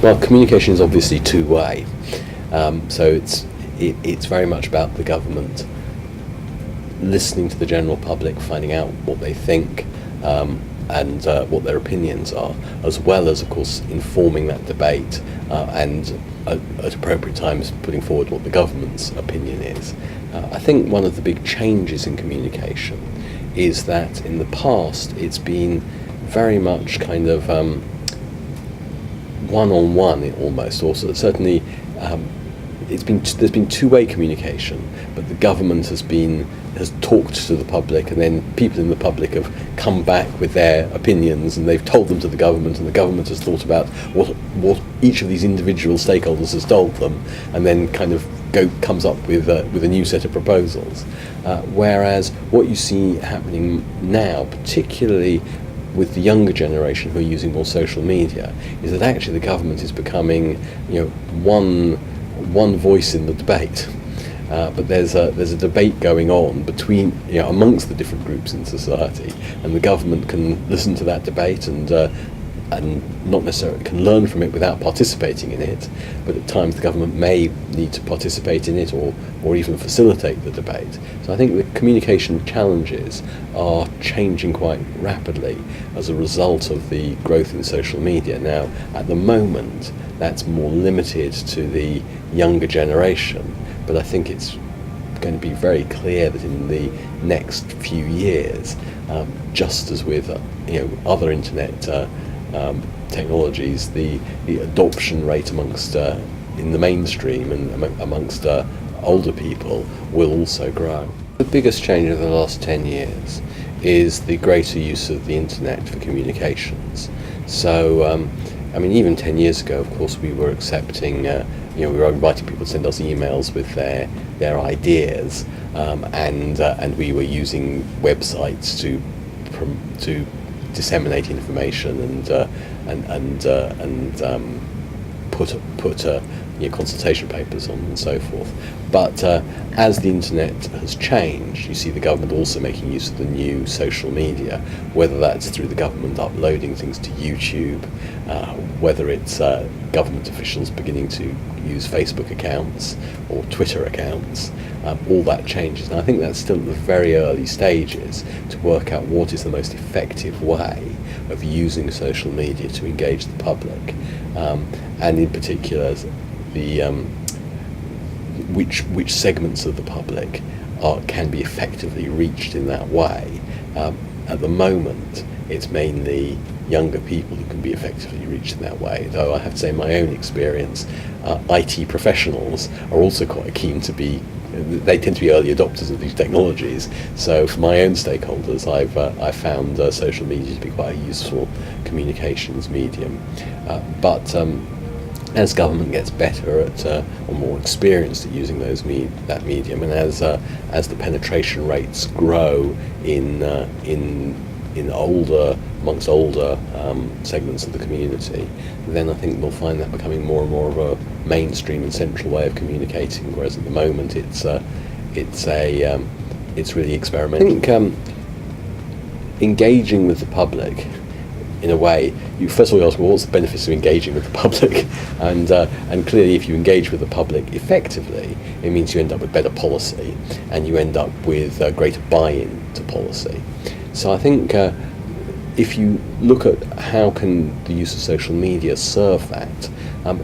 Well, communication is obviously two-way, so it's very much about the government listening to the general public, finding out what they think and what their opinions are, as well as, of course, informing that debate and at appropriate times putting forward what the government's opinion is. I think one of the big changes in communication is that in the past it's been very much kind of one-on-one almost, or certainly there's been two-way communication, but the government has talked to the public, and then people in the public have come back with their opinions, and they've told them to the government, and the government has thought about what each of these individual stakeholders has told them, and then kind of comes up with a new set of proposals. Whereas what you see happening now, particularly with the younger generation who are using more social media, is that actually the government is becoming, one voice in the debate. But there's a debate going on between, amongst the different groups in society, and the government can listen to that debate and not necessarily can learn from it without participating in it, but at times the government may need to participate in it or even facilitate the debate. So I think the communication challenges are changing quite rapidly as a result of the growth in social media. Now, at the moment, that's more limited to the younger generation, but I think it's going to be very clear that in the next few years, just as with other internet technologies, the adoption rate amongst in the mainstream and amongst older people will also grow. The biggest change over the last 10 years is the greater use of the internet for communications. So, even 10 years ago, of course, we were accepting, we were inviting people to send us emails with their ideas, and we were using websites to disseminate information and put consultation papers on and so forth. But as the internet has changed, you see the government also making use of the new social media, whether that's through the government uploading things to YouTube, whether it's government officials beginning to use Facebook accounts or Twitter accounts. All that changes, and I think that's still at the very early stages to work out what is the most effective way of using social media to engage the public, and in particular which segments of the public can be effectively reached in that way. At the moment, it's mainly younger people who can be effectively reached in that way, though I have to say in my own experience, IT professionals are also quite keen to be, they tend to be early adopters of these technologies. So for my own stakeholders, I've found social media to be quite a useful communications medium. But as government gets better at or more experienced at using that medium, and as the penetration rates grow amongst older segments of the community, then I think we'll find that becoming more and more of a mainstream and central way of communicating. Whereas at the moment, it's really experimental. I think engaging with the public, in a way, you first of all ask, well, what's the benefits of engaging with the public? And clearly, if you engage with the public effectively, it means you end up with better policy, and you end up with greater buy-in to policy. So I think if you look at how can the use of social media serve that,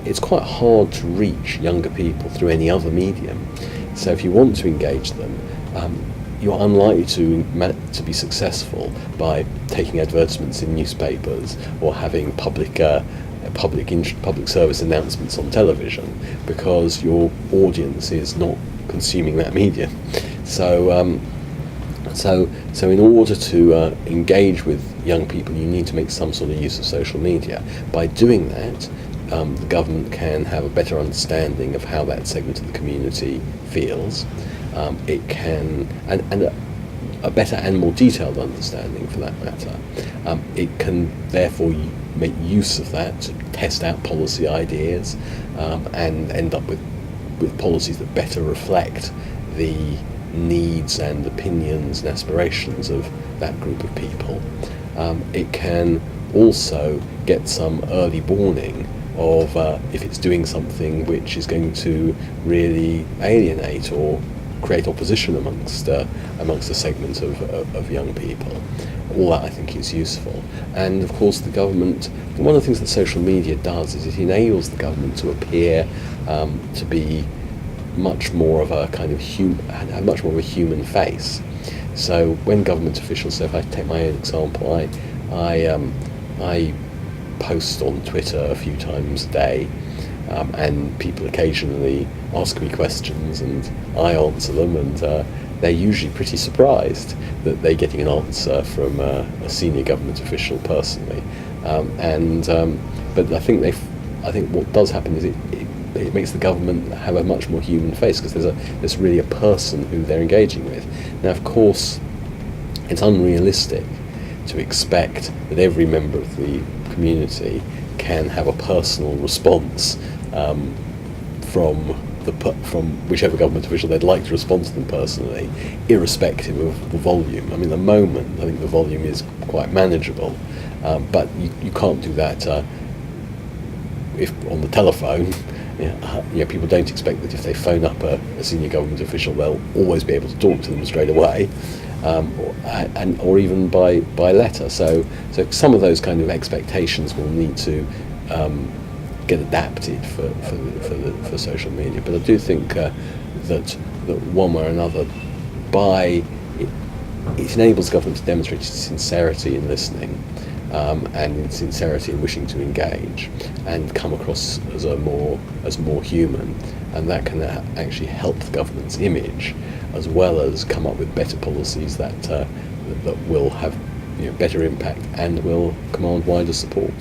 it's quite hard to reach younger people through any other medium. So if you want to engage them, you're unlikely to be successful by taking advertisements in newspapers or having public service announcements on television, because your audience is not consuming that medium. So in order to engage with young people, you need to make some sort of use of social media. By doing that, the government can have a better understanding of how that segment of the community feels. It can, and a better and more detailed understanding for that matter. It can therefore make use of that to test out policy ideas and end up with policies that better reflect the needs and opinions and aspirations of that group of people. It can also get some early warning of if it's doing something which is going to really alienate or create opposition amongst a segment of young people. All that I think is useful. And of course the government, one of the things that social media does is it enables the government to appear to be much more of a kind of have much more of a human face. So when government officials, so if I take my own example, I post on Twitter a few times a day, and people occasionally ask me questions and I answer them, and they're usually pretty surprised that they're getting an answer from a senior government official personally. But I think what does happen is it makes the government have a much more human face, because there's really a person who they're engaging with. Now, of course, it's unrealistic to expect that every member of the community can have a personal response from whichever government official they'd like to respond to them personally, irrespective of the volume. I mean, at the moment, I think the volume is quite manageable, but you can't do that if on the telephone. People don't expect that if they phone up a senior government official, they'll always be able to talk to them straight away, or even by letter. So some of those kind of expectations will need to get adapted for social media. But I do think that one way or another, it enables government to demonstrate its sincerity in listening, and its sincerity in wishing to engage and come across as more human, and that can actually help the government's image, as well as come up with better policies that will have better impact and will command wider support.